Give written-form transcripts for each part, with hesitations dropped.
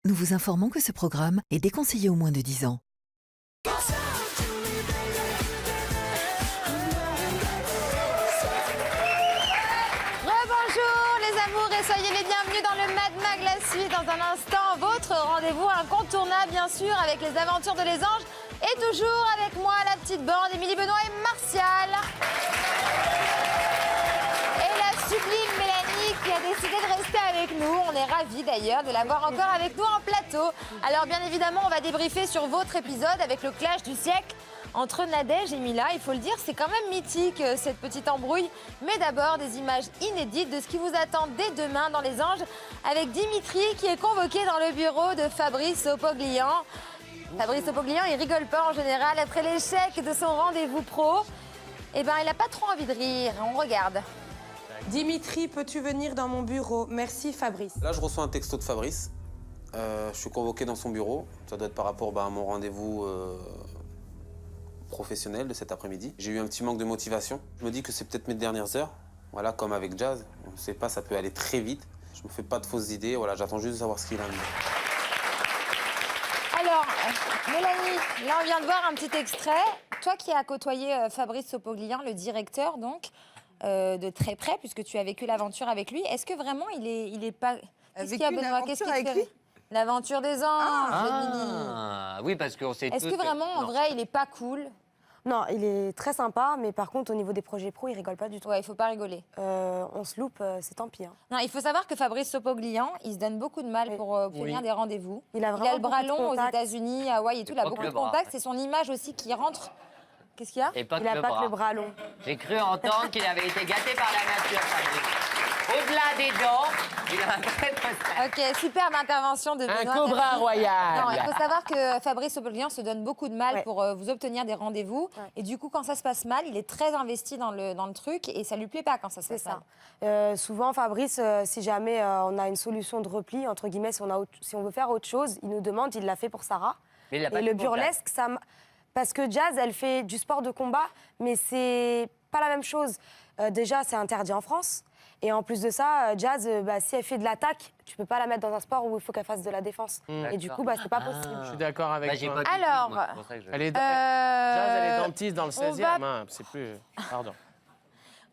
Nous vous informons que ce programme est déconseillé aux moins de 10 ans. Bonjour les amours et soyez les bienvenus dans le Mad Mag la suite. Dans un instant, votre rendez-vous incontournable bien sûr avec les aventures de Les Anges et toujours avec moi la petite bande Émilie Benoît et Martial. Et la sublime Mélanie qui a décidé de rester avec nous. On est ravis d'ailleurs de l'avoir encore avec nous en plateau. Alors bien évidemment, on va débriefer sur votre épisode avec le clash du siècle entre Nadège et Mila. Il faut le dire, c'est quand même mythique cette petite embrouille. Mais d'abord, des images inédites de ce qui vous attend dès demain dans Les Anges avec Dimitri qui est convoqué dans le bureau de Fabrice Opoglian. Fabrice Opoglian, il rigole pas en général. Après l'échec de son rendez-vous pro, eh ben, il n'a pas trop envie de rire. On regarde. Dimitri, peux-tu venir dans mon bureau? Merci Fabrice. Là, je reçois un texto de Fabrice. Je suis convoqué dans son bureau. Ça doit être par rapport à mon rendez-vous professionnel de cet après-midi. J'ai eu un petit manque de motivation. Je me dis que c'est peut-être mes dernières heures. Voilà, comme avec Jazz. On ne sait pas, ça peut aller très vite. Je me fais pas de fausses idées. Voilà, j'attends juste de savoir ce qu'il a à me dire. Alors, Mélanie, là on vient de voir un petit extrait. Toi qui as côtoyé Fabrice Opoglian, le directeur donc, de très près, puisque tu as vécu l'aventure avec lui, est-ce que vraiment il est pas... Qu'est-ce qu'il y a, Benoît? Qu'est-ce qu'il avec fait lui? L'aventure des anges, Émilie. Oui, parce qu'on sait Est-ce que vraiment, en vrai, il est pas cool? Non, il est très sympa, mais par contre, au niveau des projets pro, il rigole pas du tout. Ouais, il faut pas rigoler. On se loupe, c'est tant pis. Hein. Non, il faut savoir que Fabrice Opoglian, il se donne beaucoup de mal Oui. pour obtenir des rendez-vous. Il a Il vraiment a le bras beaucoup de long aux contacts. États-Unis, à Hawaï et tout, il a pas beaucoup que de le bras. contacts. C'est son image aussi qui rentre. Qu'est-ce qu'il y a? Et pas Il a que pas le que le bras. bras long. J'ai cru entendre qu'il avait été gâté par la nature, Fabrice. Au-delà des dents, il a un très très... Ok, superbe intervention de Benoît. Un cobra Merci. royal. Non, il faut savoir que Fabrice Opoglian se donne beaucoup de mal Ouais. pour vous obtenir des rendez-vous. Ouais. Et du coup, quand ça se passe mal, il est très investi dans le truc et ça lui plaît pas quand ça se C'est passe ça. mal. Souvent, Fabrice, si jamais on a une solution de repli, entre guillemets, si on veut faire autre chose, il nous demande, il l'a fait pour Sarah. Mais il a pas Et de le contact. burlesque, parce que Jazz, elle fait du sport de combat, mais c'est pas la même chose. Déjà, c'est interdit en France. Et en plus de ça, Jazz, si elle fait de l'attaque, tu peux pas la mettre dans un sport où il faut qu'elle fasse de la défense. Et du coup, c'est pas possible. Je suis d'accord avec Bah, j'ai toi. pas du tout, Alors, moi, c'est pour ça que je- Elle est, Euh, Jazz, elle est dentiste dans le on 16e. va- hein, c'est plus... Pardon.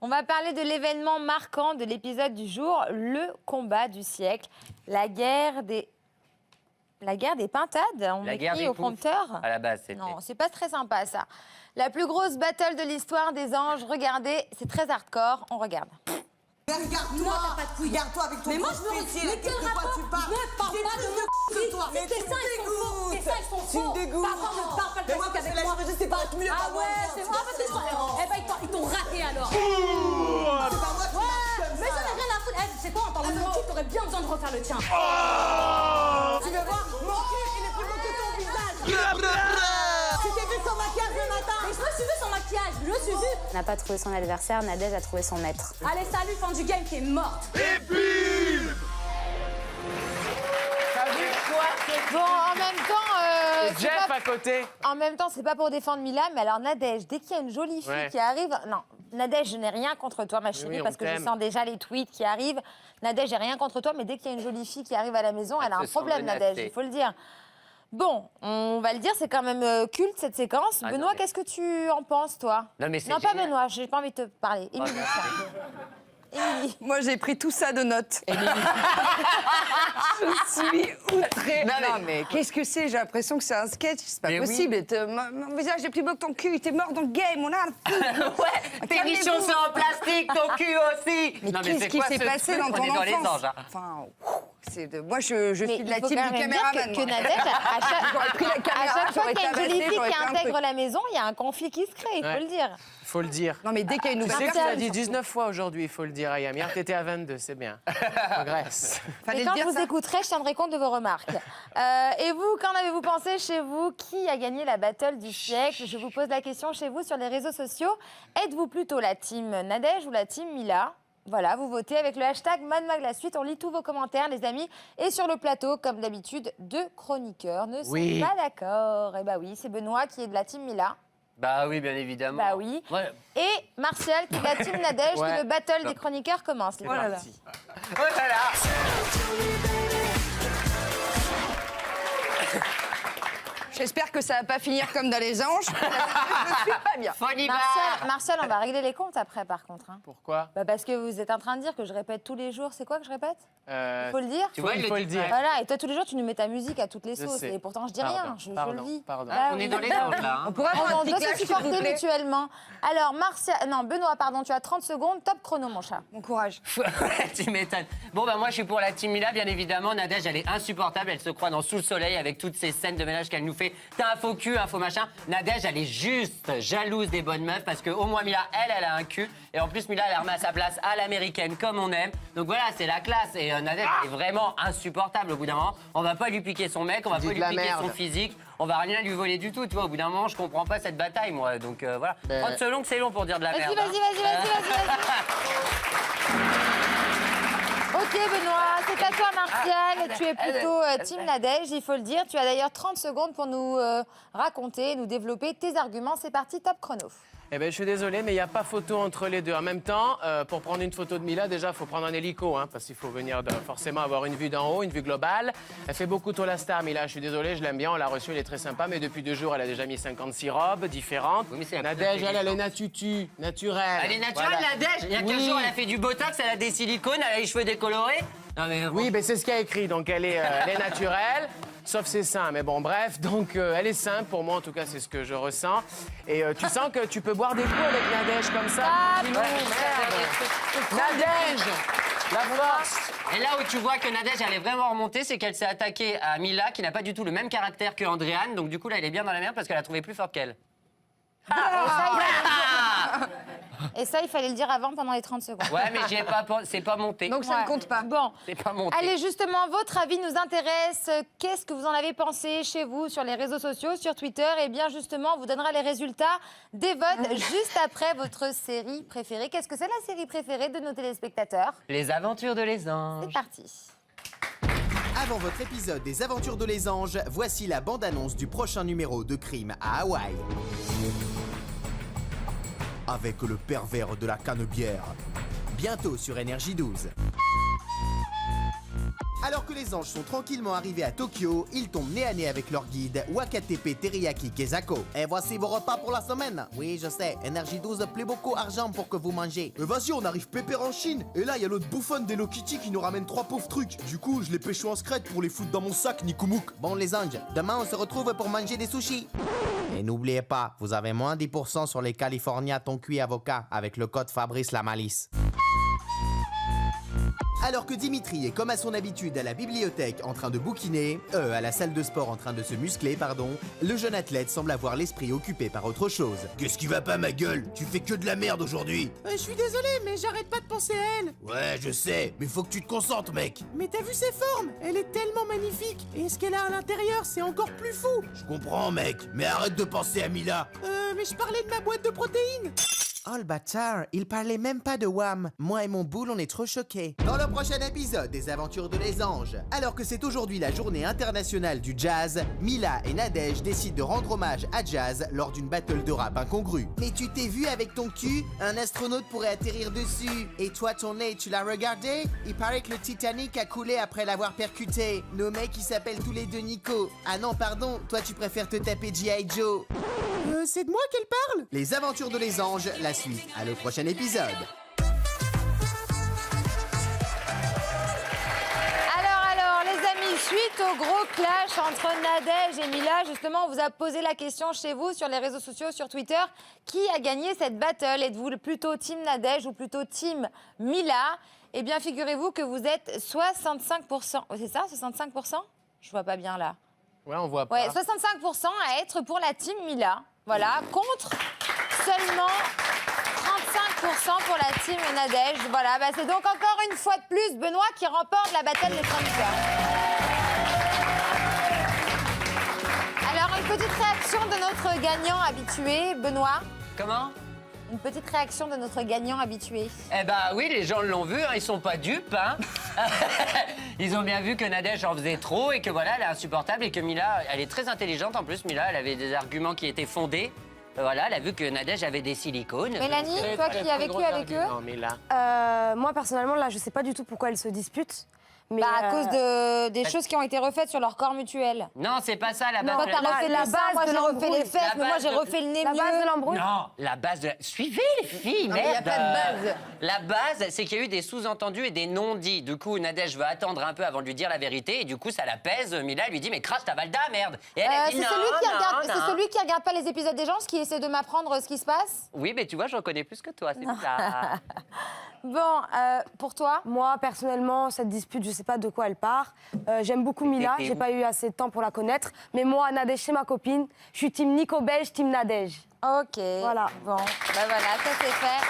On va parler de l'événement marquant de l'épisode du jour, le combat du siècle, la guerre des pintades. On La guerre écrit des au poufs. prompteur. À la base, c'était. Non, c'est pas très sympa ça. La plus grosse battle de l'histoire des anges, regardez, c'est très hardcore, on regarde. Regarde-toi, regarde-toi avec ton Mais moi, gros je me fessier, là, mais quel qu'est-ce que quoi rapport? tu parles? Me parle J'ai pas plus de de mon que toi, mais Tes tu seins, ils sont faux. me Tes seins, ils sont Tu me faux. dégoûtes. Par contre, ne parle pas Mais moi, de c'est avec la moi. je sais pas être mieux Ah qu'avant, ouais, ça, c'est tu moi. vois, c'est différent. Eh ben, ils t'ont raté alors. C'est pas moi qui Ouais, marche comme mais ça. j'en ai rien à foutre. Eh, tu sais quoi, en parlant de mon cul, t'aurais bien besoin de refaire le tien. Tu veux voir? Mon cul, il est plus beau que ton visage. Tu t'es vu son maquillage le matin? Mais je me suis vu son maquillage, je me suis vu. On n'a pas trouvé son adversaire, Nadège a trouvé son maître. Allez, salut, fin du game, t'es morte. Bon, en même temps, c'est Jeff pas- à côté. en même temps, c'est pas pour défendre Mila, mais alors Nadège, dès qu'il y a une jolie fille Ouais. qui arrive, non, Nadège, je n'ai rien contre toi, ma chérie, Oui, on parce que je t'aime. sens déjà les tweets qui arrivent. Nadège, j'ai rien contre toi, mais dès qu'il y a une jolie fille qui arrive à la maison, elle a un se sent problème, menacée. Nadège, il faut le dire. Bon, on va le dire, c'est quand même culte cette séquence. Ah, non, Benoît, mais- qu'est-ce que tu en penses, toi? Non, mais c'est Non, pas génial. Benoît, j'ai pas envie de te parler. Émilie, non. tiens. Émilie. Moi, j'ai pris tout ça de notes. Je suis outrée. Non, Non, mais- mais qu'est-ce que c'est? J'ai l'impression que c'est un sketch. C'est pas Mais oui. possible. Mon visage est plus beau que ton cul. T'es mort dans le game. On a Ouais, tes Calmez-vous. nichons sont en plastique, ton cul aussi. Mais Non, qu'est-ce c'est qui quoi s'est ce passé truc? dans On ton est dans les enfance anges, hein. Enfin, moi, je Mais suis de la il faut team quand du même dire caméraman. que moi. Nadège, J'aurais pris la à caméra, chaque fois j'aurais qu'il y a une tabassé, jolie fille j'aurais qui fait un intègre truc. la maison, il y a un conflit qui se crée, il Ouais. faut le dire. Il faut le dire. Non, mais dès qu'il y a une Tu nouvelle sais que tu Martial. l'as dit 19 fois aujourd'hui, il faut le dire, Ayam. Hier, t'étais à 22, c'est bien. Progresse. Fallait Et le quand dire, je vous ça. écouterai, je tiendrai compte de vos remarques. Et vous, qu'en avez-vous pensé chez vous? Qui a gagné la battle du siècle? Je vous pose la question chez vous sur les réseaux sociaux. Êtes-vous plutôt la team Nadège ou la team Mila? Voilà, vous votez avec le hashtag #MadMagLaSuite. On lit tous vos commentaires, les amis. Et sur le plateau, comme d'habitude, deux chroniqueurs ne Oui. sont pas d'accord. Eh bah oui, c'est Benoît qui est de la team Mila. Bah oui, bien évidemment. Bah oui. Ouais. Et Martial qui est de la team Nadège. Ouais. Et le battle des chroniqueurs commence. les Oh là gars. là. Oh là là. J'espère que ça va pas finir comme dans les anges. Je suis pas bien. Martial, on va régler les comptes après, par contre. Hein. Pourquoi? Bah parce que vous êtes en train de dire que je répète tous les jours. C'est quoi que je répète? Il faut le dire. Tu vois, il faut le dire. Voilà, et toi, tous les jours, tu nous mets ta musique à toutes les Je sauces. sais. Et pourtant, je dis Pardon, rien. Je le vis. pardon. Bah On est oui. dans les anges, là. Hein. On pourrait avoir un On petit doit clash, se s'il vous supporter plaît. mutuellement. Alors, Benoît, pardon, tu as 30 secondes. Top chrono, mon chat. Bon courage. Tu m'étonnes. Bon, bah moi, je suis pour la team Mila, bien évidemment. Nadège, elle est insupportable. Elle se croit dans Sous le soleil avec toutes ces scènes de ménage qu'elle nous fait. T'as un faux cul, un faux machin. Nadège, elle est juste jalouse des bonnes meufs parce qu'au moins, Mila, elle a un cul. Et en plus, Mila, elle remet à sa place à l'américaine comme on aime. Donc voilà, c'est la classe. Et Nadège, elle est vraiment insupportable au bout d'un moment. On va pas lui piquer son mec, on va pas lui piquer son physique. On va rien lui voler du tout, tu vois. Au bout d'un moment, je comprends pas cette bataille, moi. Donc voilà. 30 secondes, c'est long pour dire de la merde. Vas-y. Ok, Benoît, c'est à toi, Martial. Tu es plutôt team Nadège, il faut le dire. Tu as d'ailleurs 30 secondes pour nous raconter, nous développer tes arguments. C'est parti, top chrono. Eh ben, je suis désolé, mais il n'y a pas photo entre les deux. En même temps, pour prendre une photo de Mila, déjà, il faut prendre un hélico, hein, parce qu'il faut venir forcément avoir une vue d'en haut, une vue globale. Elle fait beaucoup trop la star, Mila. Je suis désolé, je l'aime bien, on l'a reçue, elle est très sympa, mais depuis 2 jours, elle a déjà mis 56 robes différentes. Oui, mais c'est la Nadège, plus elle est naturelle. Elle est naturelle, Voilà. Nadège. Il y a 15 jours, elle a fait du botox, elle a des silicones, elle a les cheveux décolorés. Non, mais Oui, mais c'est ce qu'il y a écrit, donc elle est naturelle. Sauf ses seins, mais bon, bref, donc elle est simple, pour moi en tout cas, c'est ce que je ressens. Et tu sens que tu peux boire des coups avec Nadège comme ça. Nadège, la force. Et là où tu vois que Nadège, elle est vraiment remontée, c'est qu'elle s'est attaquée à Mila, qui n'a pas du tout le même caractère que Andréane. Donc du coup, là, elle est bien dans la merde parce qu'elle a trouvé plus forte qu'elle. Et ça, il fallait le dire avant, pendant les 30 secondes. Ouais, mais c'est pas monté. Donc ça ne compte pas. Bon, C'est pas monté. allez, justement, votre avis nous intéresse. Qu'est-ce que vous en avez pensé chez vous, sur les réseaux sociaux, sur Twitter? Et bien, justement, on vous donnera les résultats des votes juste après votre série préférée. Qu'est-ce que c'est la série préférée de nos téléspectateurs? Les aventures de les anges. C'est parti. Avant votre épisode des Aventures de les Anges, voici la bande-annonce du prochain numéro de Crime à Hawaï. Avec le pervers de la cannebière. Bientôt sur Énergie 12. Alors que les anges sont tranquillement arrivés à Tokyo, ils tombent nez à nez avec leur guide, Wakatepe Teriyaki Kezako. Et voici vos repas pour la semaine. Oui, je sais, Énergie 12 plus beaucoup argent pour que vous mangez. Vas-y, on arrive pépère en Chine. Et là, il y a l'autre bouffonne d'Hello Kitty qui nous ramène 3 pauvres trucs. Du coup, je les pêche en secret pour les foutre dans mon sac, Nikumouk. Bon les anges, demain on se retrouve pour manger des sushis. Et n'oubliez pas, vous avez moins 10% sur les California ton cuit avocat avec le code Fabrice la Malice. Alors que Dimitri est comme à son habitude à la bibliothèque en train de bouquiner, à la salle de sport en train de se muscler, pardon, le jeune athlète semble avoir l'esprit occupé par autre chose. Qu'est-ce qui va pas, ma gueule? Tu fais que de la merde aujourd'hui. Je suis désolé, mais j'arrête pas de penser à elle. Ouais, je sais, mais faut que tu te concentres, mec. Mais t'as vu ses formes? Elle est tellement magnifique. Et ce qu'elle a à l'intérieur, c'est encore plus fou. Je comprends, mec, mais arrête de penser à Mila. Mais je parlais de ma boîte de protéines. Oh le bâtard, il parlait même pas de Wham. Moi et mon boule, on est trop choqués. Dans le prochain épisode des Aventures de les Anges, alors que c'est aujourd'hui la journée internationale du jazz, Mila et Nadège décident de rendre hommage à Jazz lors d'une battle de rap incongrue. Mais tu t'es vu avec ton cul? Un astronaute pourrait atterrir dessus. Et toi, ton nez, tu l'as regardé? Il paraît que le Titanic a coulé après l'avoir percuté. Nos mecs, ils s'appellent tous les deux Nico. Ah non, pardon, toi tu préfères te taper G.I. Joe. C'est de moi qu'elle parle? Les Aventures de les Anges, la suite à le prochain épisode. Alors, les amis, suite au gros clash entre Nadège et Mila, justement, on vous a posé la question chez vous, sur les réseaux sociaux, sur Twitter. Qui a gagné cette battle? Êtes-vous plutôt team Nadège ou plutôt team Mila? Eh bien, figurez-vous que vous êtes 65%. C'est ça, 65%? Je vois pas bien, là. Ouais, on voit pas. Ouais, 65% à être pour la team Mila. Voilà, contre seulement 35% pour la team Nadège. Voilà, bah c'est donc encore une fois de plus Benoît qui remporte la bataille des chroniqueurs. Alors, une petite réaction de notre gagnant habitué, Benoît. Comment? Une petite réaction de notre gagnant habitué. Eh ben oui, les gens l'ont vu, hein, ils sont pas dupes. Hein. Ils ont bien vu que Nadège en faisait trop et que voilà, elle est insupportable et que Mila, elle est très intelligente en plus. Mila, elle avait des arguments qui étaient fondés. Voilà, elle a vu que Nadège avait des silicones. Mélanie, toi qui as vécu avec eux? Moi, personnellement, là, je sais pas du tout pourquoi elles se disputent. Mais, Bah, à cause des choses qui ont été refaites sur leur corps mutuel. Non, c'est pas ça la base. Toi, t'as refait les seins, moi j'ai refait les fesses, La mais moi base j'ai de- refait le nez la mieux. base de l'embrouille. Non, la base de... Suivez les filles, Non, mais merde. y a pas de base. La base, c'est qu'il y a eu des sous-entendus et des non-dits. Du coup, Nadège veut attendre un peu avant de lui dire la vérité. Et du coup, ça la pèse. Mila lui dit, mais crache ta Valda, merde. Et elle a dit, C'est non, celui, non. celui qui regarde pas les épisodes des gens, qui essaie de m'apprendre ce qui se passe. Oui, mais tu vois, j'en connais plus que toi, c'est bizarre. Bon, pour toi? Moi, personnellement, cette dispute, je sais pas de quoi elle part. J'aime beaucoup Mila, t'es j'ai où pas eu assez de temps pour la connaître. Mais moi, Nadège, c'est ma copine. Je suis team Nico Belge, team Nadège. Ok. Voilà. Bon, bah voilà, ça c'est fait.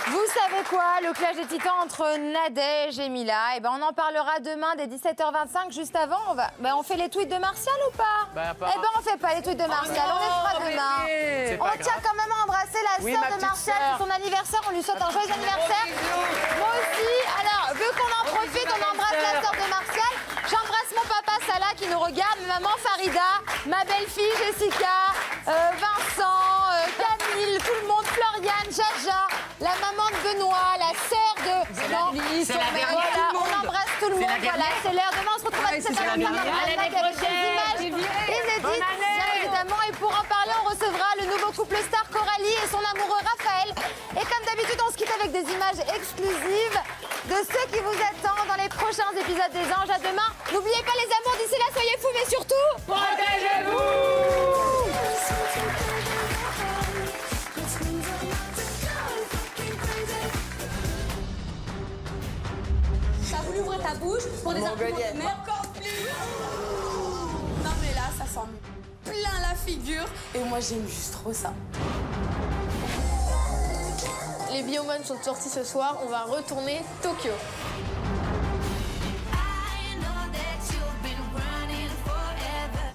Vous savez quoi? Le clash des titans entre Nadège et Mila, on en parlera demain dès 17h25. Juste avant, on fait les tweets de Martial ou pas? On fait pas les tweets de Martial, on les fera demain. On tient quand même à embrasser la Oui, sœur ma de petite Martial, sœur. c'est son anniversaire, on lui souhaite un joyeux anniversaire. Moi aussi, alors, vu qu'on en profite, on embrasse la sœur de Martial. J'embrasse mon papa Salah qui nous regarde, ma maman Farida, ma belle-fille Jessica, Vincent, Camille, tout le monde, Floriane, Jaja, la maman de Benoît, la sœur de... C'est la dernière. Voilà, on embrasse tout le monde, la voilà, dernière. c'est l'heure. Demain, on se retrouve à 17h25 avec des images inédites, bien évidemment. Et pour en parler, on recevra le nouveau couple star Coralie et son amoureux Raphaël. Et comme d'habitude, on se quitte avec des images exclusives de ce qui vous attend dans les prochains épisodes des Anges. À demain. N'oubliez pas les amours, d'ici là, soyez fous, mais surtout... Protégez-vous! T'as voulu ouvrir ta bouche pour des arguments de merde. Encore plus. Non mais là, ça s'en met plein la figure. Et moi, j'aime juste trop ça. Les Bioman sont sortis ce soir. On va retourner Tokyo.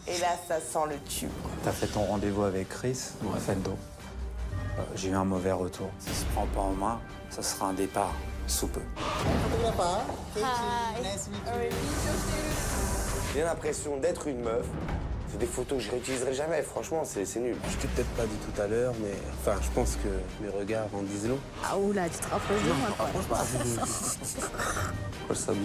Et là, ça sent le tube. T'as fait ton rendez-vous avec Chris, Fendo. J'ai eu un mauvais retour. Si se prend pas en main, ça sera un départ sous peu. J'ai l'impression d'être une meuf. C'est des photos que je réutiliserai jamais, franchement, c'est nul. Je t'ai peut-être pas dit tout à l'heure, mais enfin, je pense que mes regards en disent long. Ah oula, tu te rapproches de moi, quoi. Faut le savoir.